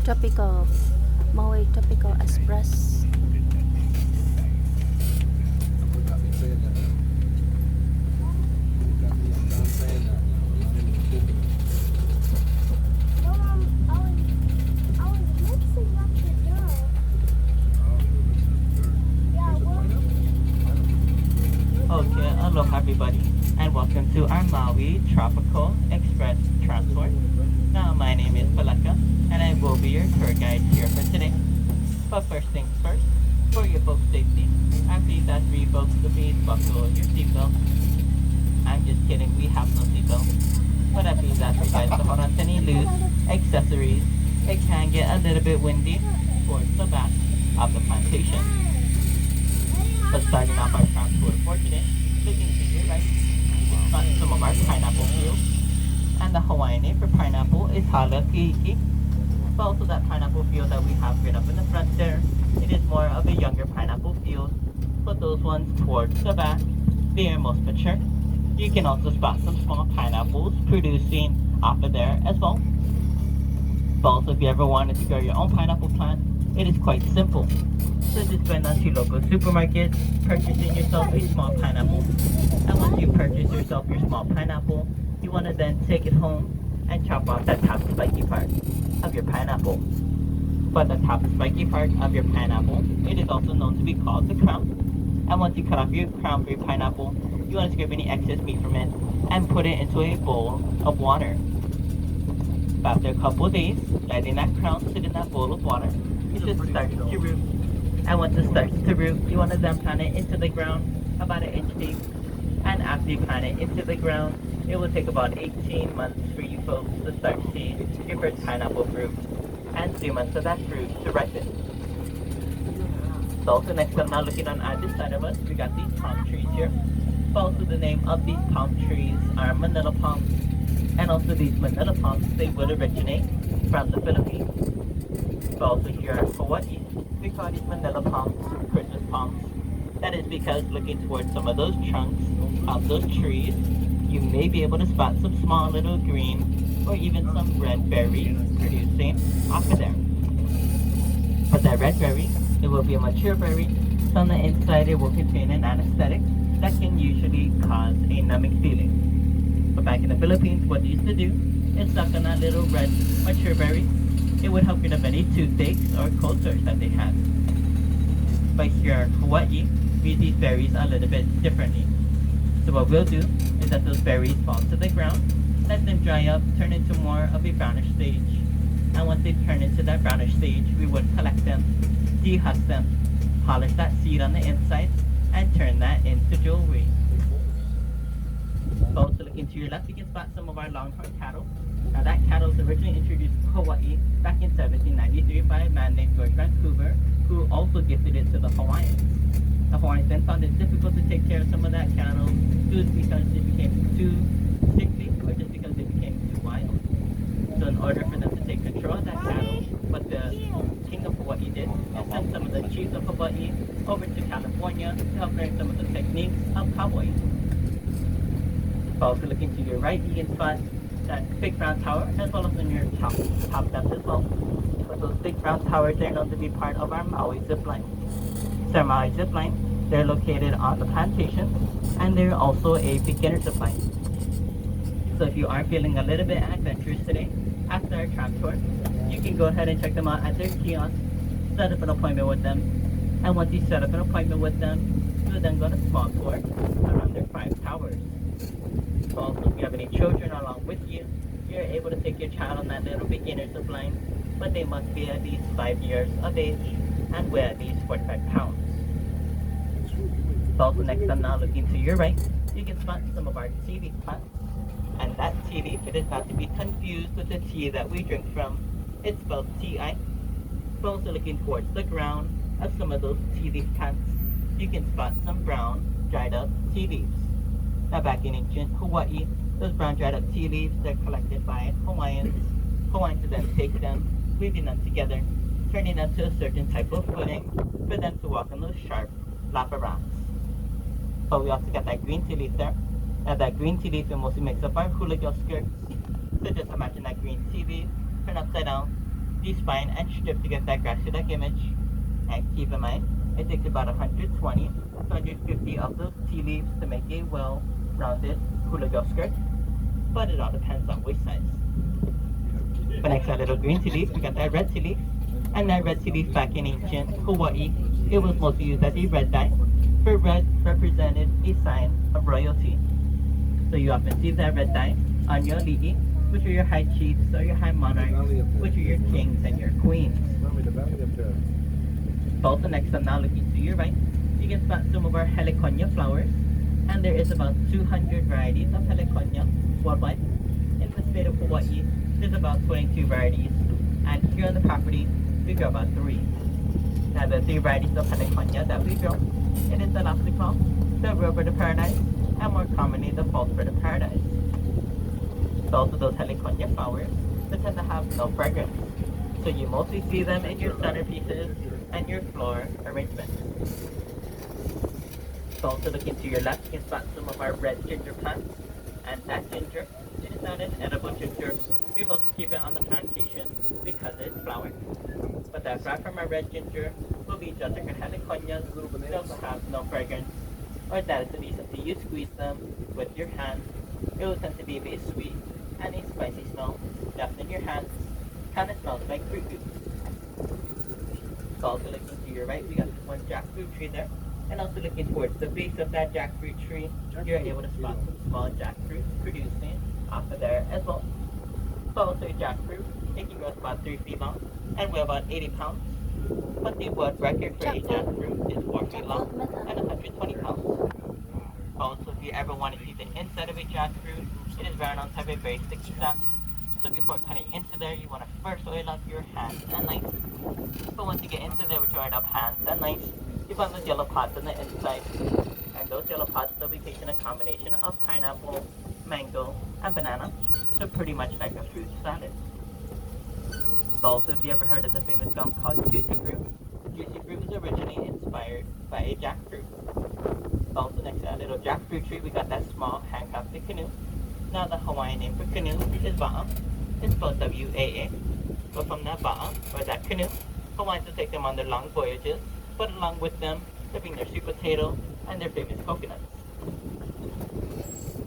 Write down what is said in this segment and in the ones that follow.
Tropical Maui Tropical Express. Okay, aloha everybody, and welcome to our Maui Tropical Express Tour. Now, my name is Paleka, and I will be your tour guide here for today. But first things first, for your boat safety, I please ask for you folks to please buckle your seatbelt. I'm just kidding, we have no seatbelts. But I please ask for you guys to hold on to any loose accessories. It can get a little bit windy towards the back of the plantation. But starting off our tour for today, looking to your right, it's got some of our pineapple fields. And the Hawaiian name for pineapple is Halakiiki. But also that pineapple field that we have right up in the front there, it is more of a younger pineapple field. But those ones towards the back, they are most mature. You can also spot some small pineapples producing off of there as well. But also if you ever wanted to grow your own pineapple plant, it is quite simple. So just went on to local supermarkets, purchasing yourself a small pineapple. And once you purchase yourself your small pineapple, you want to then take it home and chop off that top spiky part of your pineapple. But the top spiky part of your pineapple, it is also known to be called the crown. And once you cut off your crown for your pineapple, you want to scrape any excess meat from it and put it into a bowl of water. After a couple of days, letting that crown sit in that bowl of water, it just starts to root. And once it starts to root, you want to then plant it into the ground about an inch deep. And after you plant it into the ground, it will take about 18 months for you folks to start seeing your first pineapple fruit, and 3 months of that fruit to ripen. So also next up, now looking on either side of us, we got these palm trees here. But also the name of these palm trees are Manila palms. And also these Manila palms, they will originate from the Philippines. But also here in Hawaii, we call these Manila palms Christmas palms. That is because looking towards some of those trunks of those trees, you may be able to spot some small little green or even some red berries producing off of there. But that red berry, it will be a mature berry, so on the inside it will contain an anesthetic that can usually cause a numbing feeling. But back in the Philippines, what they used to do is suck on that little red mature berry. It would help rid of any toothaches or cold sores that they had. But here in Hawaii, we eat these berries a little bit differently. So what we'll do is that those berries fall to the ground, let them dry up, turn into more of a brownish stage. And once they turn into that brownish stage, we would collect them, dehusk them, polish that seed on the inside, and turn that into jewelry. Also looking to your left, you can spot some of our longhorn cattle. Now that cattle was originally introduced to Hawaii back in 1793 by a man named George Vancouver, who also gifted it to the Hawaiians. The Hawaiians then found it difficult to take care of some of that cattle, just because it became too sickly or just because it became too wild. So in order for them to take control of that cattle, what the king of Hawaii did is send some of the chiefs of Hawaii over to California to help learn some of the techniques of cowboys. Also looking to your right, you can spot that big brown tower as well as on your top left as well. But those big brown towers, they're known to be part of our Maui zip line. So our Maui zip line, they're located on the plantation, and they're also a beginner zip line. So if you are feeling a little bit adventurous today after our tram tour, you can go ahead and check them out at their kiosk, set up an appointment with them, and once you set up an appointment with them, you will then go on a small tour around their 5 towers. So also if you have any children along with you, you're able to take your child on that little beginner zip line, but they must be at least 5 years of age and weigh at least 45 pounds. So also next up, now looking to your right, you can spot some of our tea leaf plants. And that tea leaf, it is not to be confused with the tea that we drink from. It's spelled T-I. But also looking towards the ground of some of those tea leaf plants, you can spot some brown, dried up tea leaves. Now back in ancient Hawaii, those brown dried up tea leaves, they're collected by Hawaiians. Hawaiians then take them, weaving them together, turning them to a certain type of footing for them to walk on those sharp lava rocks. But we also got that green tea leaf there. Now that green tea leaf, it mostly makes up our hula girl skirts. So just imagine that green tea leaf, turn upside down, despine and strip to get that grassy-like image. And keep in mind, it takes about 120 to 150 of those tea leaves to make a well-rounded hula girl skirt, but it all depends on waist size. But next, that little green tea leaf, we got that red tea leaf. And that red tea leaf back in ancient Hawaii, it was mostly used as a red dye, for red represented a sign of royalty. So you often see that red dye on your li'i, which are your high chiefs or your high monarchs, which are your kings and your queens. Also next, I'm now looking to your right, you can spot some of our heliconia flowers, and there is about 200 varieties of heliconia worldwide. In the state of Hawaii, there's about 22 varieties, and here on the property, we grow about 3. Now the 3 varieties of heliconia that we grow, it is the lobster, the real bird of paradise, and more commonly the false bird of paradise. So also those heliconia flowers, they tend to have no fragrance, so you mostly see them in your centerpieces and your floor arrangements. So also looking to your left, you can spot some of our red ginger plants, and that ginger, it is not an edible ginger. We mostly keep it on the plantation because it's flowering. But that flower from our red ginger will be just like our heliconias, they also have no fragrance, or that is the reason that you squeeze them with your hands. It will tend to be a bit sweet and a spicy smell left in your hands. Kind of smells like fruit juice. So also looking to your right, we got this one jackfruit tree there. And also looking towards the base of that jackfruit tree, you're able to spot some small jackfruit producing off of there as well. So also jackfruit, it can grow about 3 feet long and weigh about 80 pounds. But the world record for a jackfruit is 4 feet long and 120 pounds. Also, if you ever want to see the inside of a jackfruit, it is brown on top of a very sticky sap. So before cutting into there, you want to first oil up your hands and knife. But once you get into there with your oiled up hands and knife, you find those yellow pods on the inside. And those yellow pods will be taking a combination of pineapple, mango, and banana. So pretty much like a fruit salad. So also, if you ever heard of the famous gum called juicy fruit, juicy fruit was originally inspired by a jackfruit. Also next to that little jackfruit tree, we got that small handcrafted canoe. Now the Hawaiian name for canoe is ba'a. It's spelled W-A-A. But from that ba'a, or that canoe, Hawaiians will take them on their long voyages, but along with them, they bring their sweet potato and their famous coconuts.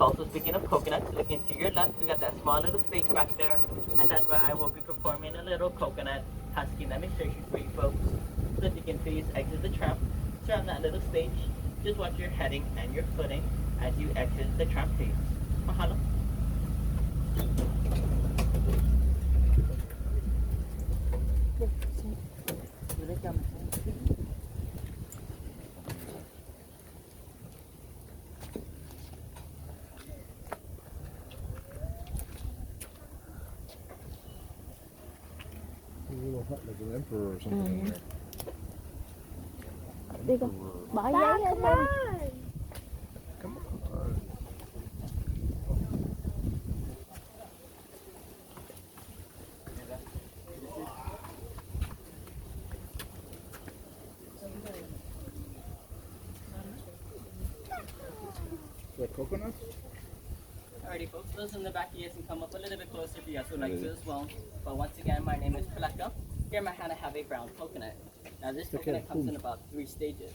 Also speaking of coconuts, looking to your left, we got that small little space back there, and that's where I will be performing a little coconut husky demonstration for you folks. So if you can please exit the tram, surround that little stage. Just watch your heading and your footing as you exit the tram, please. Mahalo. A little hut like an emperor or something in there. Đi con. Bỏ giấy lên em. Come on. The coconuts? Alrighty folks, those in the back, you guys can come up a little bit closer if you guys would like to as well. But once again, my name is Paleka. Here in my hand I have a brown coconut. Now this coconut comes in about 3 stages.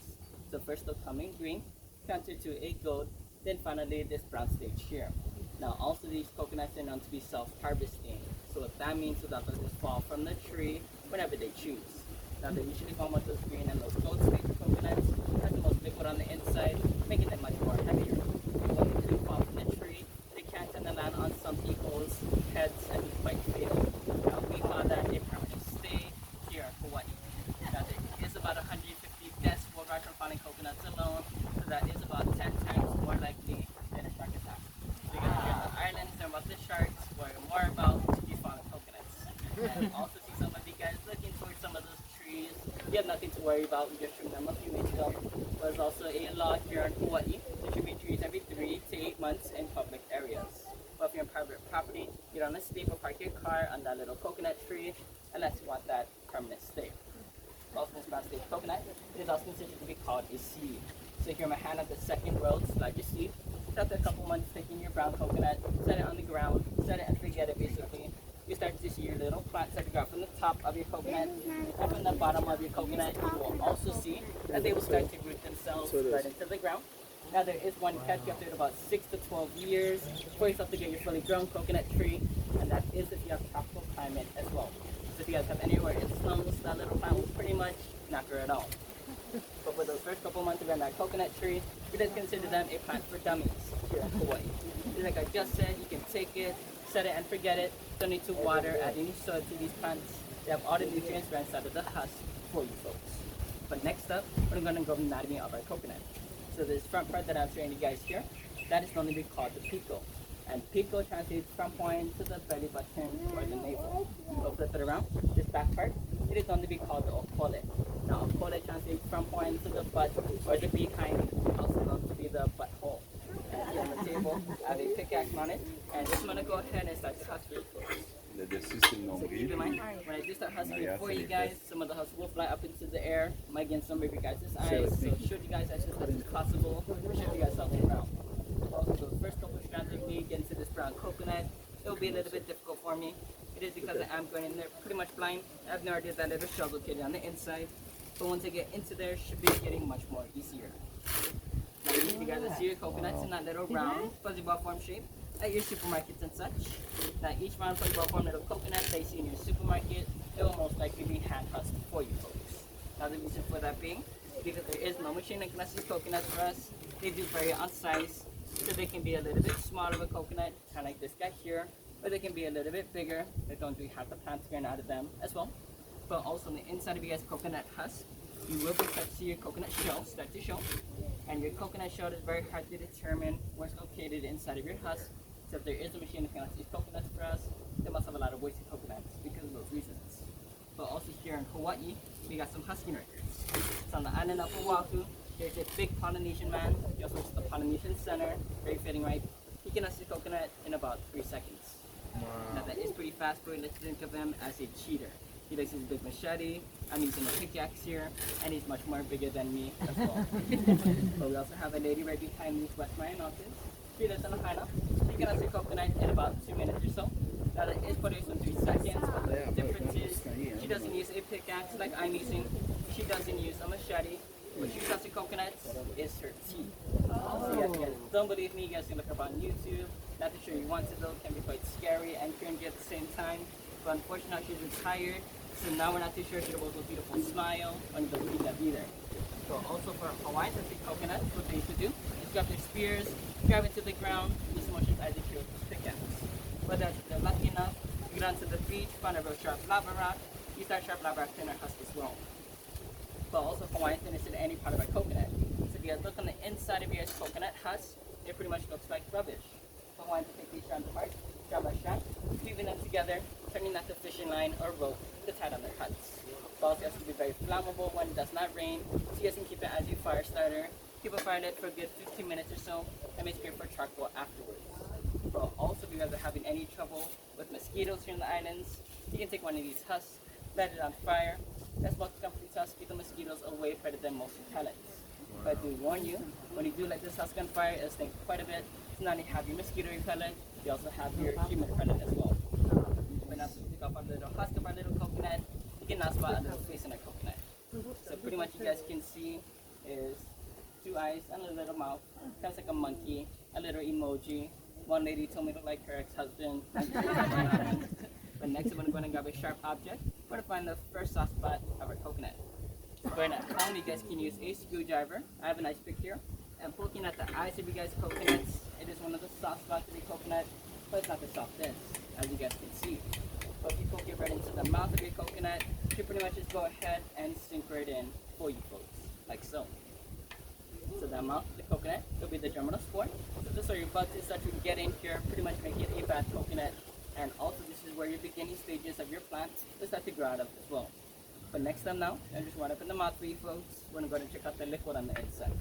So first they'll come in green, transfer to a gold, then finally this brown stage here. Now also these coconuts are known to be self-harvesting. So what that means is that they'll just fall from the tree whenever they choose. Now they usually come with those green and those gold stage coconuts, has the most liquid on the inside, making them much more heavier. When they do fall from the tree, they can tend to land on some people's heads and be quite fatal. Now we call that a permanent stay here in Hawaii. Now there is about 150 deaths worldwide from falling coconuts alone, so that is about 10 times more likely than a shark attack. Because here in the islands, they're about the sharks, worry more about these falling coconuts. And also see some of you guys looking towards some of those trees. You have nothing to worry about. We just trimmed them a few weeks ago. There's also a law here in Hawaii to trim your trees every 3 to 8 months in public areas. But if you're on private property, you don't escape or park your car on that little coconut tree unless you want that permanent stay. Also, this brown stage coconut, it is also considered to be called a seed. So here in my hand at the second row, slide your seed. After a couple months, taking your brown coconut, set it on the ground, set it and forget it basically. you start to see your little plants that you got from the top of your coconut and from the bottom of your coconut. You will also see that they will start to root themselves right into the ground. Now there is one catch. You have to wait about 6 to 12 years for yourself to get your fully grown coconut tree, and that is if you have tropical climate as well. So if you guys have anywhere it snows, that little plant will pretty much not grow at all. But for those first couple months around that coconut tree, we just consider them a plant for dummies here in Hawaii. Like I just said, you can take it, set it and forget it. Don't need to water, add any soil to these plants. They have all the nutrients right inside of the husk for you folks. But next up, we're going to go anatomy of our coconut. So this front part that I'm showing you guys here, that is normally called the pico. And pico translates from point to the belly button or the navel. So flip it around, this back part, it is normally called the okole. Now okole translates from point to the butt or the behind, also known to be the butthole. And here on the table, I have a pickaxe on it, and just going to go ahead and start husking for us. So keep in mind, when I do start husking for you guys, some of the husks will fly up into the air, might get some of you guys' eyes, so should you guys as much as possible, should you guys all the way around. Also, the first couple of strands of me get into this brown coconut, it will be a little bit difficult for me. It is because I am going in there pretty much blind. I have no idea that little shell located on the inside, but once I get into there, it should be getting much more easier. Now, you guys see your coconuts in that little round, fuzzy ball form shape at your supermarkets and such. Now, each round fuzzy ball form little coconut that you see in your supermarket, it will most likely be hand husked for you folks. Now, the reason for that being, because there is no machine that can husk these coconuts for us, they do vary on size, so they can be a little bit smaller of a coconut, kind of like this guy here, or they can be a little bit bigger. They don't do half the plants growing out of them as well. But also on the inside of your guys' coconut husk, you will be start to see your coconut shell start to show. And your coconut shell is very hard to determine where it's located inside of your husk. So if there is a machine that can husk these coconuts for us, they must have a lot of wasted coconuts because of those reasons. But also here in Hawaii, we got some husking records. So on the island of Oahu, there's a big Polynesian man. He also works at the Polynesian Center. Very fitting, right? He can husk the coconut in about 3 seconds. Wow. Now that is pretty fast, but let's think of him as a cheater. He likes his big machete. I'm using a pickaxe here, and he's much more bigger than me as well. But we also have a lady right behind me, West Mayan Mountains. She lives on a highland. She can husk the coconut in about 2 minutes or so. Now that is produced in 3 seconds, but the difference is she doesn't use a pickaxe like I'm using. She doesn't use a machete. What she husks the coconuts is her teeth. So you guys don't believe me, you guys can look up on YouTube. Not to sure you want to though, it can be quite scary and cringy at the same time. But unfortunately she's retired, so now we're not too sure she will have a beautiful smile and don't believe that either. So also for Hawaiians that see coconuts, what they used to do is grab their spears, grab it to the ground, and this motion as they kill with pickaxe. But if they're lucky enough, you get onto the beach, find a real sharp lava rock, you start sharp lava rock in our husk as well. But also Hawaiians didn't sit any part of our coconut. So if you guys look on the inside of your coconut husk, it pretty much looks like rubbish. So Hawaiians take these strands apart, strap by strap, weaving them together, turning that to fishing line or rope to tie on their huts. But also it has to be very flammable when it does not rain, so you guys can keep it as your fire starter. Keep a fire lit for a good 15 minutes or so, and make sure for charcoal afterwards. But also if you guys are having any trouble with mosquitoes here in the islands, you can take one of these husks, light it on fire. That's what companies husk, keep the mosquitoes away better than most pellets. But I do warn you, when you do let this husk on fire, it'll stink quite a bit. So not only have your mosquito repellent, you also have your human repellent as well. When I pick up our little husk of our little coconut, you can now spot a little face in a coconut. So pretty much you guys can see is 2 eyes and a little mouth, kind of like a monkey, a little emoji. One lady told me to like her ex-husband. But next I'm going to grab a sharp object. We're going to find the first soft spot of our coconut. When at home, you guys can use a screwdriver. I have a nice pick here. And poking at the eyes of you guys' coconuts, it is one of the soft spots of the coconut, but it's not the softest, as you guys can see. But if you poke it right into the mouth of your coconut, you pretty much just go ahead and sink right in for you folks, like so. So the mouth of the coconut will be the germinal spore. So this is where your buds start to get in here, pretty much make it a bad coconut. And also this is where your beginning stages of your plants will start to grow out of as well. But next time now, I just want to open the mouth for you folks. We're going to go and check out the liquid on the inside.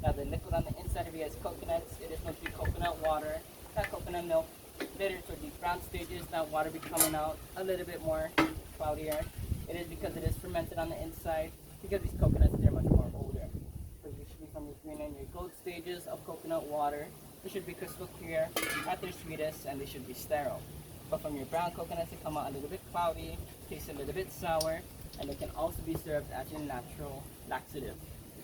Now the liquid on the inside of your guys' coconuts, it is mostly coconut water, not coconut milk. Later toward these brown stages, that water be coming out a little bit more cloudier. It is because it is fermented on the inside, because these coconuts, they're much more older. So you should be from your green and your gold stages of coconut water. They should be crystal clear, at their sweetest, and they should be sterile. But from your brown coconuts, they come out a little bit cloudy, taste a little bit sour, and they can also be served as your natural laxative.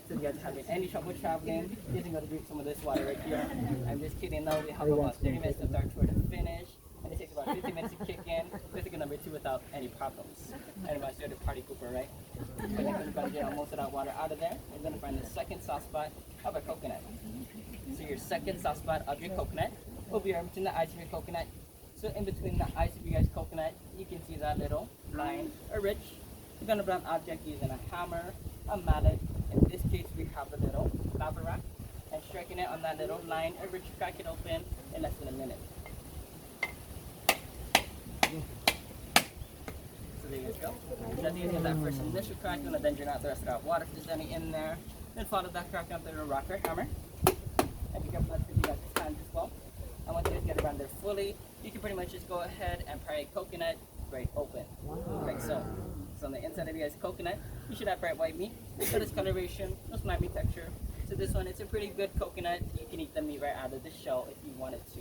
So if you guys are having any trouble traveling, you can go to drink some of this water right here. I'm just kidding, no, we have about 30 minutes to start tour to finish, and it takes about 15 minutes to kick in, so to get number 2 without any problems. And about you're the party pooper, right? But then you're going to get most of that water out of there. You're going to find the second soft spot of a coconut. So your second soft spot of your coconut will be right between the eyes of your coconut. So in between the eyes of your guys' coconut, you can see that little line or ridge. You're going to blunt object using a hammer, a mallet. In this case, we have a little lava rock, and striking it on that little line or ridge, crack it open in less than a minute. So there you go. That's the end of that first initial crack. You're going to then drain out the rest of that water if there's any in there. Then follow that crack up with a rock or hammer. And you can put you guys' hands as well. And once you guys get around there fully, you can pretty much just go ahead and pry a coconut right open. Like so. So on the inside of your guys' coconut, you should have bright white meat. So this coloration, no slimy texture. So this one, it's a pretty good coconut. You can eat the meat right out of the shell if you wanted to.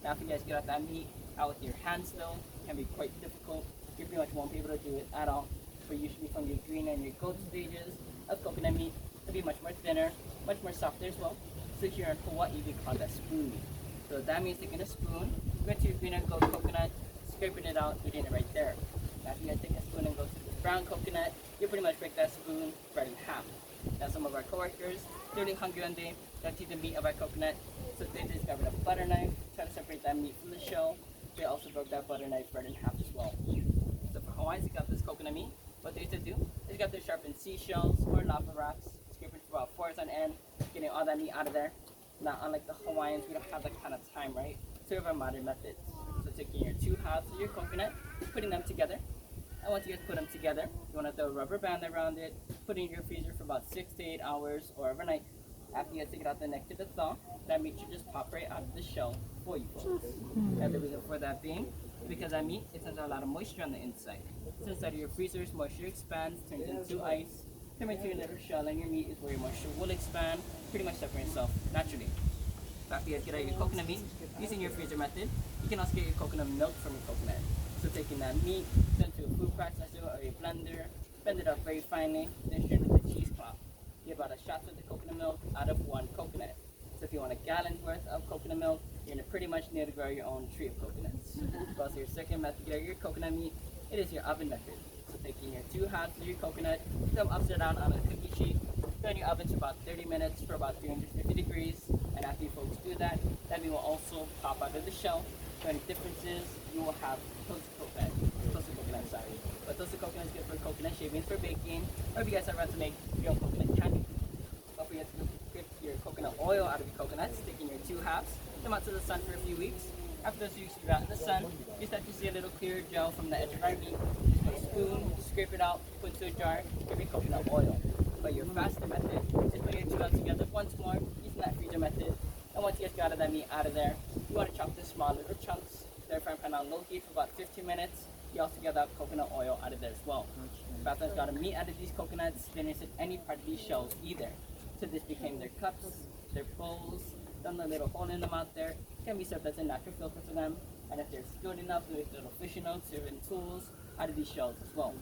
Now if you guys get out that meat out with your hands though, it can be quite difficult. You pretty much won't be able to do it at all. But usually from your green and your gold stages of coconut meat, it'll be much more thinner, much more softer as well. So here in Hawaii, we call that spoon meat. So that means taking a spoon, go to your green and gold coconut, scraping it out, eating it right there. Now if you guys take a spoon and go to the brown coconut, you pretty much break that spoon right in half. Now some of our coworkers, they're really hungry one day, they'll take the meat of our coconut, so they discovered a butter knife, try to separate that meat from the shell. They also broke that butter knife right in half as well. So for Hawaiians, they got this coconut meat. What they used to do is got their sharpened seashells or lava rocks, scraping for about 4 hours on end, getting all that meat out of there. Now, unlike the Hawaiians, we don't have that kind of time, right? So we have our modern methods. So taking your 2 halves of your coconut, putting them together. And once you guys put them together, you want to throw a rubber band around it, put it in your freezer for about 6 to 8 hours or overnight. After you guys take it out the neck to the thaw, that meat should just pop right out of the shell for you folks. And the reason for that being, because that meat, it sends out a lot of moisture on the inside. So inside of your freezers, moisture expands, turns into ice, turns into your little shell, and your meat is where your moisture will expand, pretty much separate itself naturally. So after you guys get out your coconut meat, using your freezer method, you can also get your coconut milk from your coconut. So taking that meat, send it to a food processor or a blender, blend it up very finely, then strain it with a cheesecloth. You get about a shot of the coconut milk out of 1 coconut. So if you want a gallon's worth of coconut milk, you're going to pretty much need to grow your own tree of coconuts. Also your second method to get your coconut meat, it is your oven method. So taking your 2 halves of your coconut, put them upside down on a cookie sheet, put in your oven for about 30 minutes for about 350 degrees. And after you folks do that, that meat will also pop out of the shell. So any differences, you will have toasted coconut, sorry. But toasted coconut is good for coconut shavings for baking, or if you guys are about to make your own coconut candy. Don't forget to get your coconut oil out of your coconuts, taking your 2 halves, put them out to the sun for a few weeks. After those weeks you're out in the sun, you start to see a little clear gel from the edge of our meat. Just put a spoon, scrape it out, put it into a jar, give your coconut oil. But your faster method, just put your 2 out together once more, using that freezer method. And once you guys got that meat out of there, you want to chop the small little chunks. They're frying pan on low heat for about 15 minutes. You also get that coconut oil out of there as well. After you got the meat out of these coconuts, they didn't hit any part of these shells either. So this became their cups, their bowls, done a little hole in them out there. Can be served as a natural filter for them. And if they're skilled enough, with little fishing notes, serving tools out of these shells as well.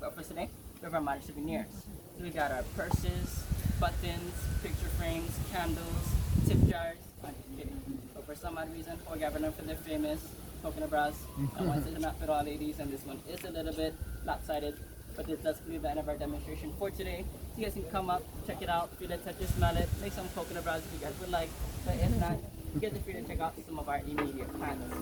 But for today, we have our modern souvenirs. So we got our purses, buttons, picture frames, candles, tip jars. I'm just kidding. But for some odd reason, we're gathering them for their famous coconut bras. And one is not for all ladies, and this one is a little bit lopsided. But this does conclude the end of our demonstration for today. So you guys can come up, check it out, feel it, touch it, smell it, make some coconut bras if you guys would like. But if not, you guys are free to check out some of our immediate plants.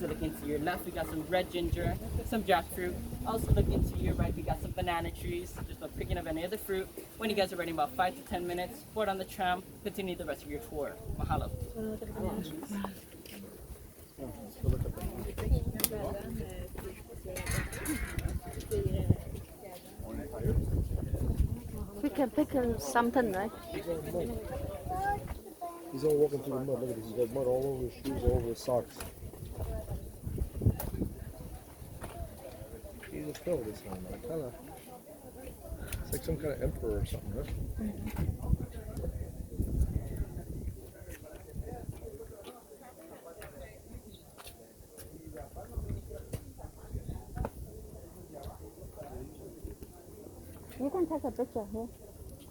So looking to your left, we got some red ginger, some jackfruit. Also looking to your right, we got some banana trees. Just no picking of any of the fruit. When you guys are ready in about 5 to 10 minutes, board on the tram, continue the rest of your tour. Mahalo. We can pick something, right? He's all walking through the mud. Look at this. He's got mud all over his shoes, all over his socks. He's a fill this one, man. Kinda. It's like some kind of emperor or something, right? You can take a picture here.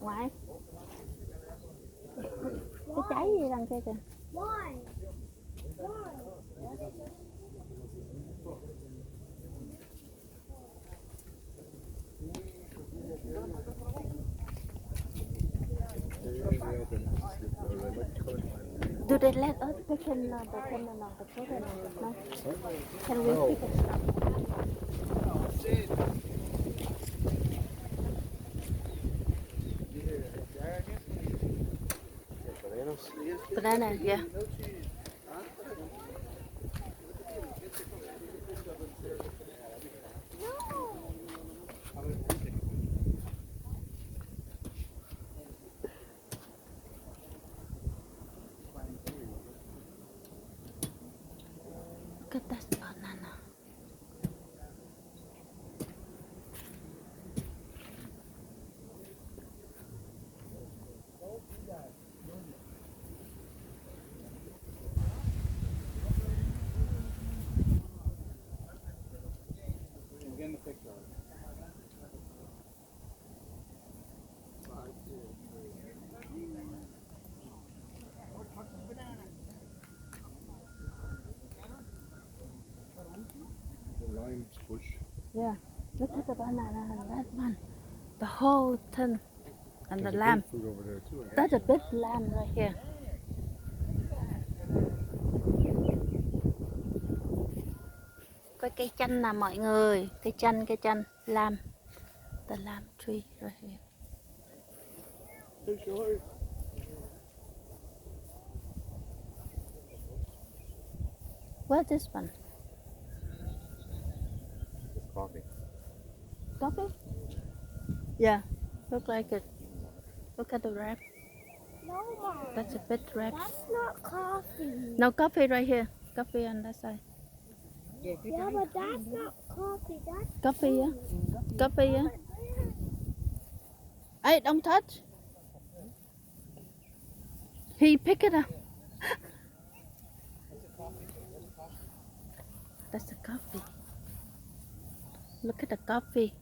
Ngoại. Cái trái gì đằng kia kìa. Do they let us pick in the banana on the photo? No. Can we pick it up? Banana, yeah. Look at that banana. Again, the picture. The lime bush. Yeah. Look at the banana and that one. The whole thing. And There's the a lamb. big fruit over there too. That's a big lamb right here. Có cây chanh nè mọi người. Cây chanh. Lamb. The lamb tree right here. What's this one? It's coffee. Coffee? Yeah. Look like it. Look at the wrap. No, Mom. That's a bit wrap. That's not coffee. No coffee right here. Coffee on that side. Yeah, but that's not coffee. That's Coffee, yeah. Coffee, yeah. Hey, don't touch. He pick it up. That's the coffee. Look at the coffee.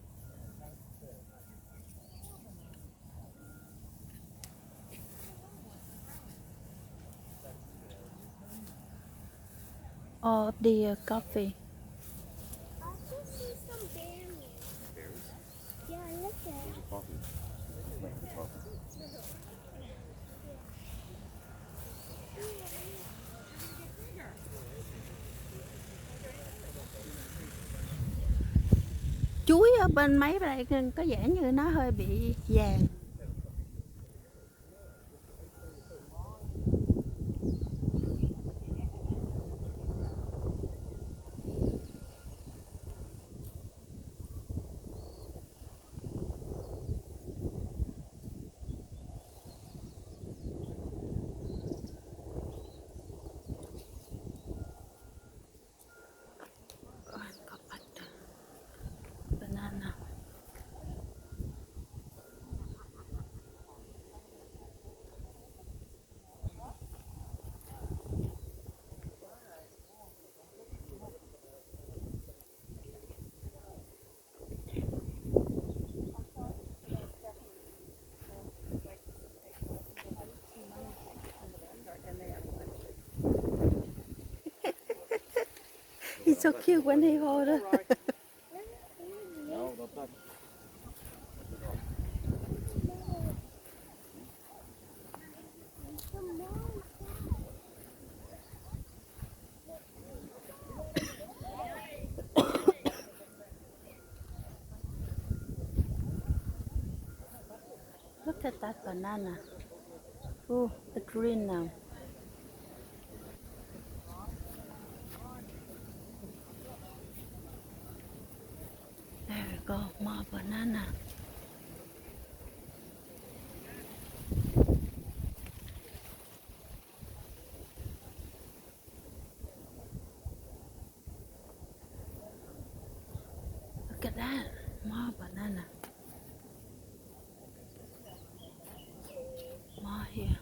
Oh, the coffee. I also see some berries. Berries? Yeah, look at it. Coffee. Coffee. Chuối ở bên mấy này có vẻ như nó hơi bị vàng. Banana. He's so cute when he hold it. No, don't touch. Look at that banana. Oh, it's green now. There we go, more banana. Look at that, more banana. More here.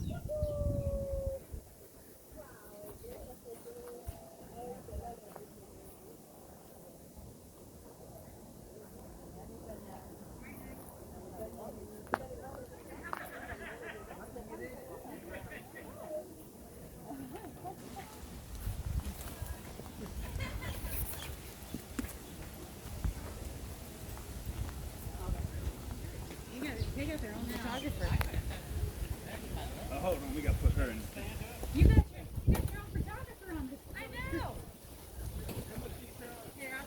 photographer. Hold on, we got to put her in. You got your own photographer on this. I know.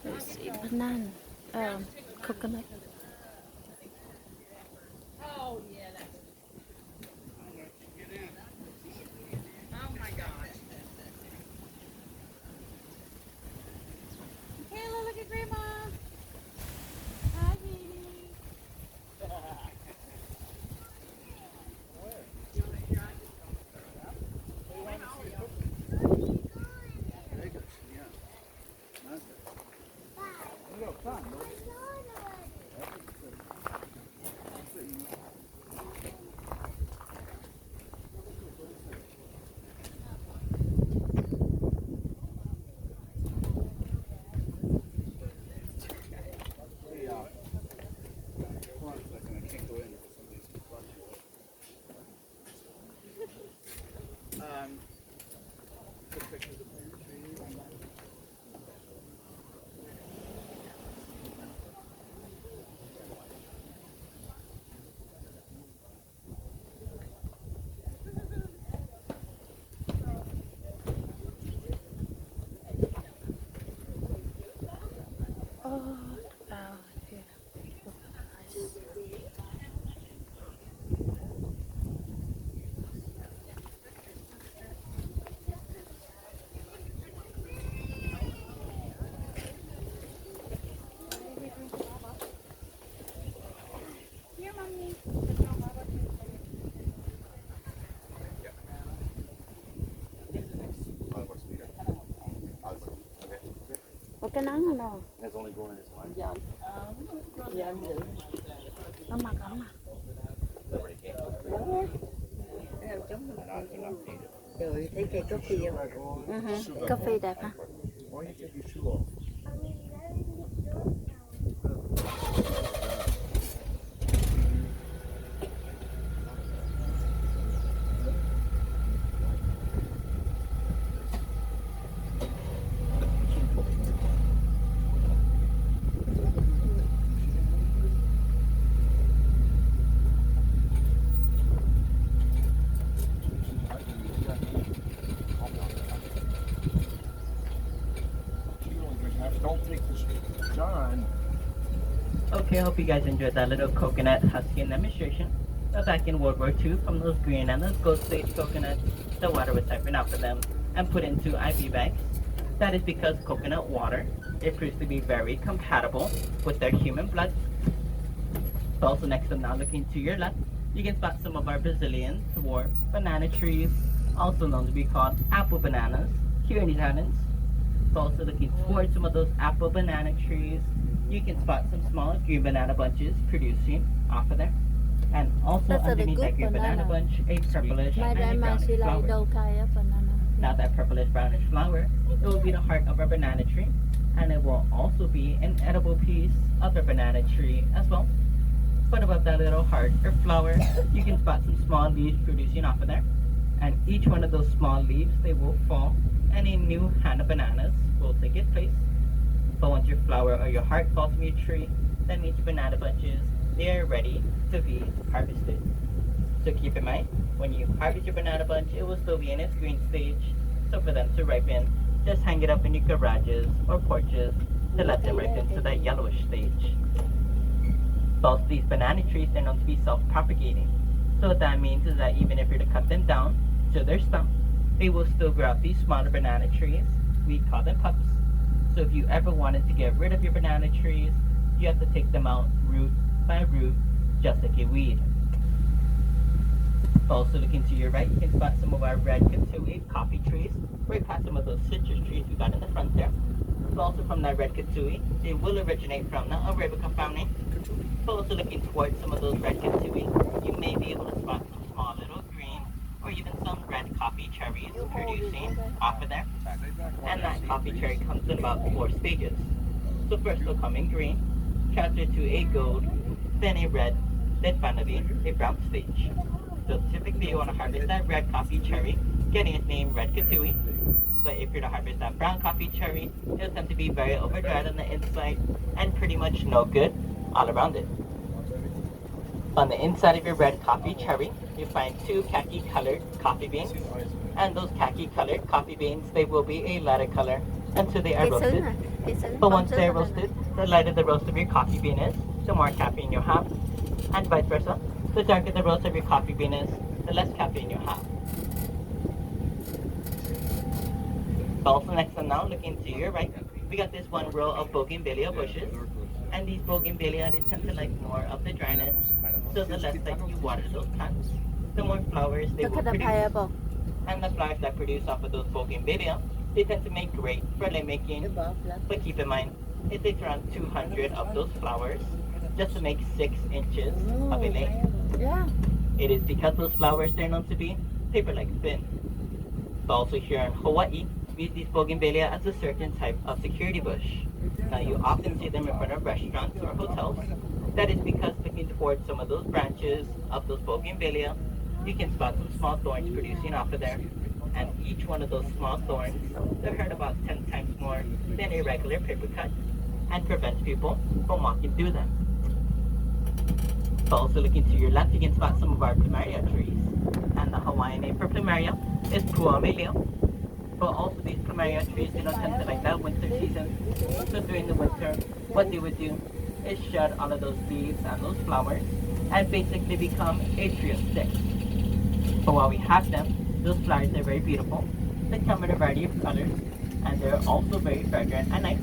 Let's see, banana, coconut. Oh yeah, that's. Oh my gosh. Kayla, look at Grandma. Hi, baby. Oh, yeah. Here, mommy. Ủa cái nắng rồi nào? It's only going this way. Dạ. Dạ em giữ. Nó mặc ấm à? Rồi thấy cây cà phê không? Cà phê đẹp hả? Why don't you take your shoe off? Don't take this, John. Okay, I hope you guys enjoyed that little coconut husking demonstration. Back in World War II, from those green and those gold stage coconuts, the water was siphoned out for them and put into IV bags. That is because coconut water, it proves to be very compatible with their human blood. Also next to now, looking to your left, you can spot some of our Brazilian dwarf banana trees, also known to be called apple bananas, here in these islands. Also looking towards some of those apple banana trees, you can spot some small green banana bunches producing off of there. And also That's a underneath good that green banana banana. bunch, a purplish Mai and ra a mai brownish she lại flower. đâu cay á banana. Now that purplish brownish flower, it will be the heart of our banana tree, and it will also be an edible piece of the banana tree as well. But above that little heart or flower, you can spot some small leaves producing off of there. And each one of those small leaves, they will fall, and a new hand of bananas will take its place. But once your flower or your heart falls from your tree, that means your banana bunches, they are ready to be harvested. So keep in mind, when you harvest your banana bunch, it will still be in its green stage. So for them to ripen, just hang it up in your garages or porches to let them ripen to that yellowish stage. Both these banana trees, they're known to be self-propagating. So what that means is that even if you're to cut them down to their stump, they will still grow out these smaller banana trees. We call them pups. So if you ever wanted to get rid of your banana trees, you have to take them out root by root, just like a weed. Also looking to your right, you can spot some of our red Katui coffee trees, right past some of those citrus trees we got in the front there. So also from that red Katui, they will originate from the Arabica family. So also looking towards some of those red Katui, you may be able to spot some small little green or even some red coffee cherries producing off of there. And that coffee cherry comes in about 4 stages. So first will come in green, transferred to a gold, then a red, then finally a brown stage. So typically you want to harvest that red coffee cherry, getting its name red Katui. But if you're to harvest that brown coffee cherry, it'll tend to be very overdried on the inside and pretty much no good all around it. On the inside of your red coffee cherry, you find 2 khaki-colored coffee beans. And those khaki-colored coffee beans, they will be a lighter color until they are Cái sứ roasted. này, cái sứ. But Con once sứ they're ở đây. roasted, the lighter the roast of your coffee bean is, the more caffeine you have. And vice versa. The darker the roast of your coffee bean is, the less caffeine you have. Also next and now, looking to your right, we got this one row of bougainvillea bushes. And these bougainvillea, they tend to like more of the dryness. So the less that you water those plants, the more flowers they Look will at the produce. pineapple. And the flowers that produce off of those bougainvillea, they tend to make great for lei making. But keep in mind, it takes around 200 of those flowers just to make 6 inches of a lei. Yeah. It is because those flowers, they're known to be paper-like thin. But also here in Hawaii, we use these bougainvillea as a certain type of security bush. Now you often see them in front of restaurants or hotels. That is because looking towards some of those branches of those bougainvillea, you can spot some small thorns producing off of there. And each one of those small thorns, they're hurt about 10 times more than a regular paper cut and prevents people from walking through them. But also looking to your left, you can spot some of our plumeria trees. And the Hawaiian name for plumeria is puamelio. But also these plumeria trees, they don't tend to like that winter season. So during the winter, what they would do is shed all of those leaves and those flowers and basically become a tree of sticks. But while we have them, those flowers are very beautiful. They come in a variety of colors and they're also very fragrant and nice.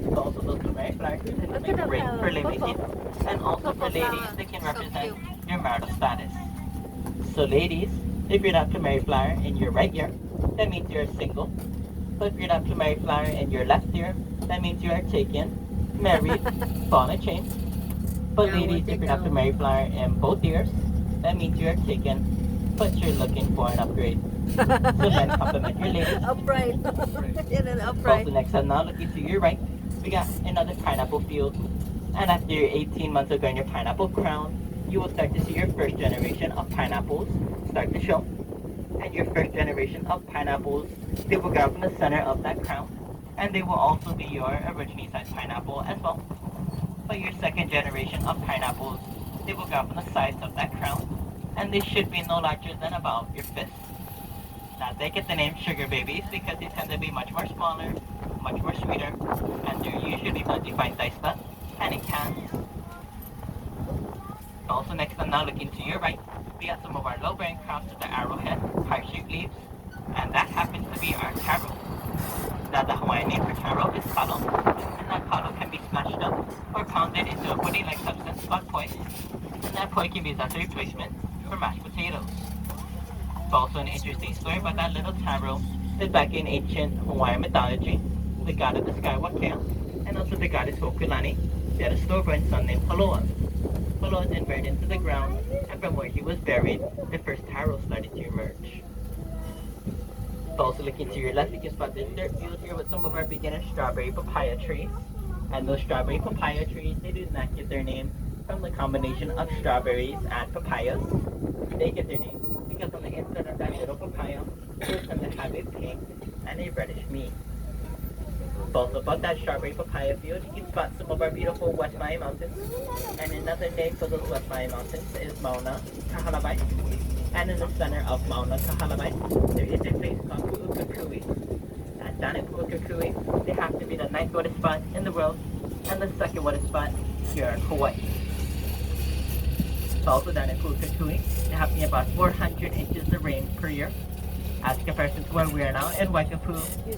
So also those plumeria flowers tend to make great for lei making. And also for ladies, they can represent your marital status. So ladies, if you're not plumeria flower in your right ear, that means you're single. But if you're not plumeria flower in your left ear, that means you are taken, married, on a chain. But ladies, if you're not plumeria flower in both ears, that means you are taken, but you're looking for an upgrade. So then compliment your ladies. Upgrade. Also next up now, looking to your right, we got another pineapple field. And after your 18 months of growing your pineapple crown, you will start to see your first generation of pineapples start to show. And your first generation of pineapples, they will grow from the center of that crown. And they will also be your originally sized pineapple as well. But your second generation of pineapples, they will grow from the sides of that crown. And they should be no larger than about your fist. Now they get the name sugar babies because they tend to be much more smaller, much more sweeter, and they're usually not defined diced up and in cans. Also next I'm now looking to your right, we got some of our low-bearing crops with the arrowhead, heart-shaped leaves, and that happens to be our taro. Now the Hawaiian name for taro is kalo, and that kalo can be smashed up or pounded into a pudding-like substance called poi, and that poi can be used as a replacement for mashed potatoes. But also an interesting story about that little taro is back in ancient Hawaiian mythology, the god of the sky Wakea, and also the goddess Hokulani, they had a stillborn son named Haloa. Haloa then buried into the ground, and from where he was buried, the first taro started to emerge. But also looking to your left, you can spot this dirt field here with some of our beginner strawberry papaya trees. And those strawberry papaya trees, they do not get their name from the combination of strawberries and papayas. They get their name because on the inside of that little papaya, they tend to have a pink and a reddish meat. Also above that strawberry papaya field, you can spot some of our beautiful West Maui Mountains. And another name for those West Maui Mountains is Mauna Kahalabai. And in the center of Mauna Kahalabai, there is a place called Pu'ukakui. And down in Pu'ukakui, they have to be the 9th wettest spot in the world and the 2nd wettest spot here in Hawaii. Also down in Pu'ukakui, they have to be about 400 inches of rain per year. As comparison to where we are now in Waikapu,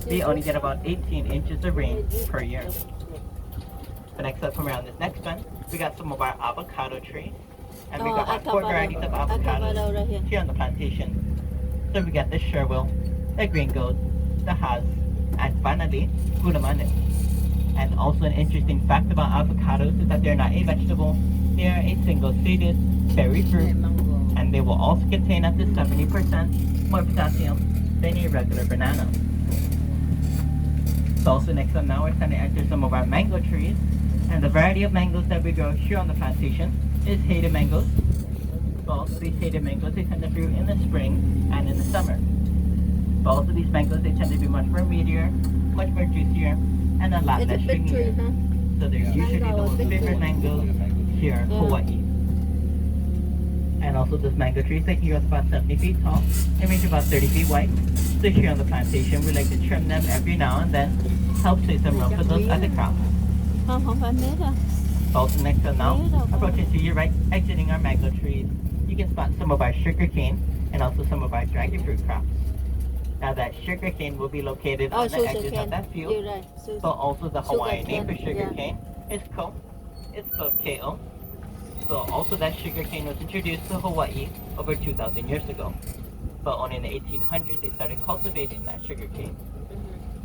we only get about 18 inches of rain per year. But next up from around this next one, we got some of our avocado trees. And we got 4 varieties of avocados here on the plantation. So we got the Sherwood, the Green Gold, the Hass, and finally, Kulamanu. And also an interesting fact about avocados is that they're not a vegetable, they are a single-seeded berry fruit. And they will also contain up to 70% more potassium than a regular banana. So also next up now we're going to enter some of our mango trees. And the variety of mangoes that we grow here on the plantation is hated mangoes. So also these hated mangoes, they tend to fruit in the spring and in the summer. But also these mangoes, they tend to be much more meatier, much more juicier, and a lot less stringier. So they're usually the most favorite mangoes here in Hawaii. And also those mango trees that here are about 70 feet tall and range about 30 feet wide. So here on the plantation, we like to trim them every now and then, help save some room for those other crops. Không phải mít đâu. Also next to now, approaching to your right, exiting our mango trees, you can spot some of our sugar cane and also some of our dragon fruit crops. Now that sugar cane will be located on the edges of that field, but also the Hawaiian name for sugar cane is ko. It's spelled K-O. So also that sugar cane was introduced to Hawaii over 2,000 years ago. But only in the 1800s they started cultivating that sugar cane.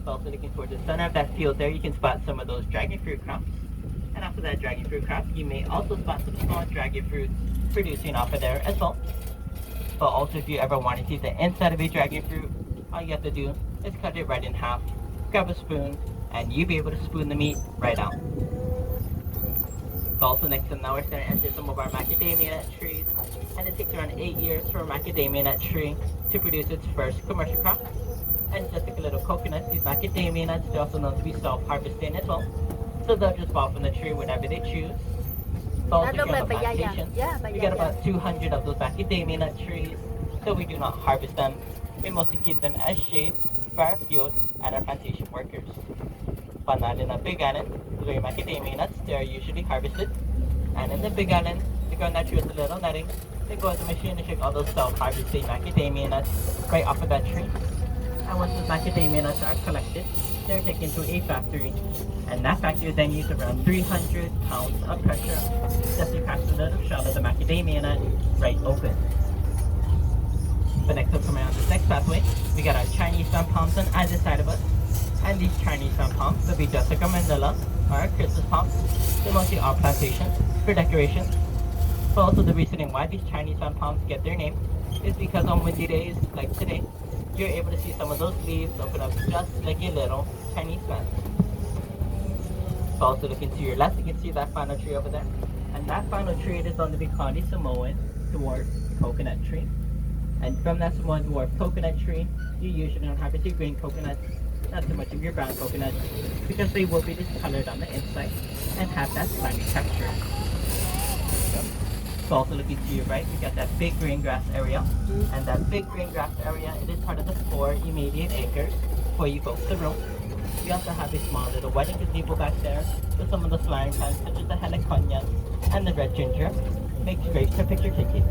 So also looking towards the center of that field there, you can spot some of those dragon fruit crops. And after that dragon fruit crop, you may also spot some small dragon fruits producing off of there as well. But also if you ever want to see the inside of a dragon fruit, all you have to do is cut it right in half, grab a spoon, and you'll be able to spoon the meat right out. But also next to now we're starting to enter some of our macadamia nut trees, and it takes around 8 years for a macadamia nut tree to produce its first commercial crop. And just like a little coconut, these macadamia nuts are also known to be self-harvesting as well. So they'll just fall from the tree whenever they choose. But also here on the plantation, we got about 200 of those macadamia nut trees, so we do not harvest them. We mostly keep them as shade for our field and our plantation workers. But not in the Big Island, the macadamia nuts, they are usually harvested. And in the Big Island, they grow that tree with a little netting. They go to the machine and shake all those self-harvested macadamia nuts right off of that tree. And once those macadamia nuts are collected, they're taken to a factory. And that factory then uses around 300 pounds of pressure just to crack the little shell of the macadamia nut right open. But next up, coming on this next pathway, we got our Chinese sun palms on either side of us. And these Chinese sun palms will be just like our Manila or our Christmas palms. They're mostly on plantations for decoration. But also the reasoning why these Chinese sun palms get their name is because on windy days like today, you're able to see some of those leaves open up just like a little Chinese sun. But also looking to your left, you can see that final tree over there. And that final tree is known to be called the Samoan dwarf coconut tree. And from that Samoan dwarf coconut tree, you usually don't harvest your green coconuts, not so much of your brown coconuts, because they will be discolored on the inside and have that slimy texture. So also looking to your right, we got that big green grass area. And that big green grass area, it is part of the 4 immediate acres for you folks to roam. We also have a small little wedding gazebo back there with some of the flowering plants such as the heliconia and the red ginger. Makes great for picture taking.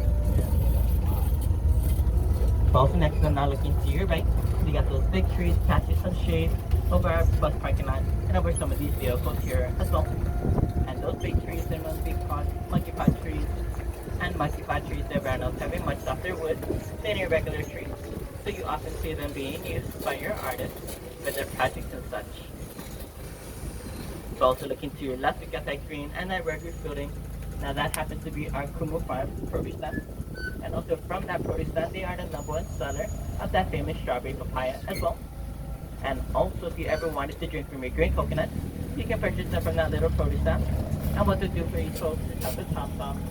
Also next to them, now looking to your right, we got those big trees catching some shade over our bus parking lot and over some of these vehicles here as well. And those big trees, they're known to be called monkey pot trees. And monkey pot trees, they're very known to having much softer wood than your regular trees. So you often see them being used by your artists for their projects and such. So also looking to your left, we got that green and that red roof building. Now that happens to be our Kumu Farm produce stand. And also from that produce stand, they are the #1 seller of that famous strawberry papaya as well. And also if you ever wanted to drink from your green coconut, you can purchase them from that little produce stand. And what to do for you folks is cut the tops off